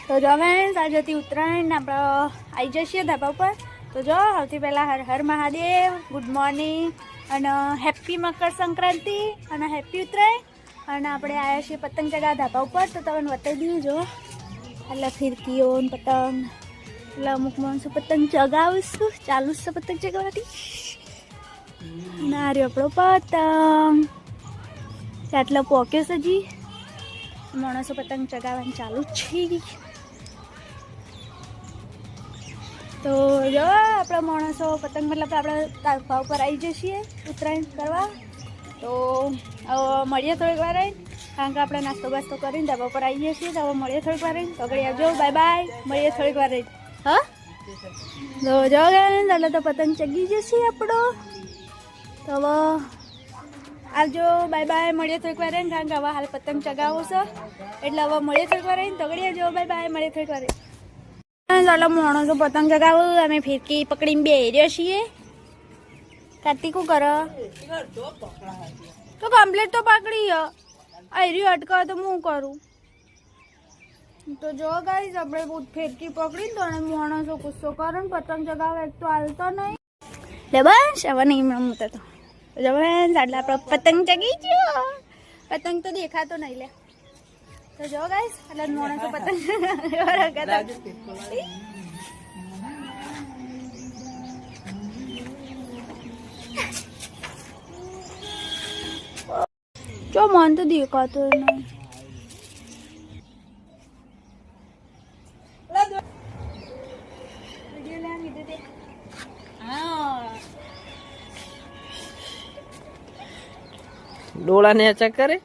તો જો અમે સાંજથી ઉત્તરાયણ આપણે આવી જઈએ ધાબા ઉપર. તો જો સૌથી પહેલાં હર હર મહાદેવ, ગુડ મોર્નિંગ અને હેપી મકર સંક્રાંતિ અને હેપી ઉત્તરાયણ. અને આપણે આવ્યા છીએ પતંગ ચગાવવા ધાબા ઉપર. તો તમને બતાવી દઉં જો એટલે ફિરકીઓ ને પતંગ એટલે અમુક માણસો પતંગ ચગાવશું ચાલુ છે પતંગ ચગાવવાથી. ના રહ્યો આપણો પતંગ આટલો પોક્યો છે હજી માણસો પતંગ ચગાવવાનું ચાલુ જ છે. તો જો આપણા માણસો પતંગ મતલબ આપણે ધાબા ઉપર આવી જઈએ ઉત્તરાયણ કરવા. તો મળીએ થોડીક વાર રહીને કારણ કે આપણે નાસ્તો બાસ્તો કરીને ધાબા ઉપર આવી જઈએ છીએ. તો હવે મળીએ થોડીક વાર રહીને. તો ઘડી આવજો, બાય બાય, મળીએ થોડીક વાર રહીને. હા તો જો એટલે તો પતંગ ચગી જશે આપણો. તો હવે આવજો, બાય બાય, મળીએ થોડીક વાર રહીને કારણ કે હવે હાલ પતંગ ચગાવો છે એટલે હવે મળીએ થોડીક વાર રહીને. તો ઘડી આવજો, બાય બાય, મળીએ થોડીક વાર રહીને. ચાલો માણસો પતંગ ચગાવું અમે ફિરકી પકડીને બેહ્યા છીએ. કાર્તિક શું કરે તો કમ્પ્લીટ તો પકડી આયરી અટકાવ તો હું કરું. તો જો ગાઈસ આપણે ફિરકી પકડી તો અને માણસો ગુસ્સો કરે ને પતંગ ચગાવે એક તો હાલતો નહીં લે બસ હવે નહીં રમતો. તો જો એટલે આપણે પતંગ ચગી ગયો. પતંગ તો દેખાતો નહીં લે. તો જો ગાઈસ એટલે માણસો પતંગ જો મન તો દેખાતો નહીં. ડોળા ને ચેક કરે.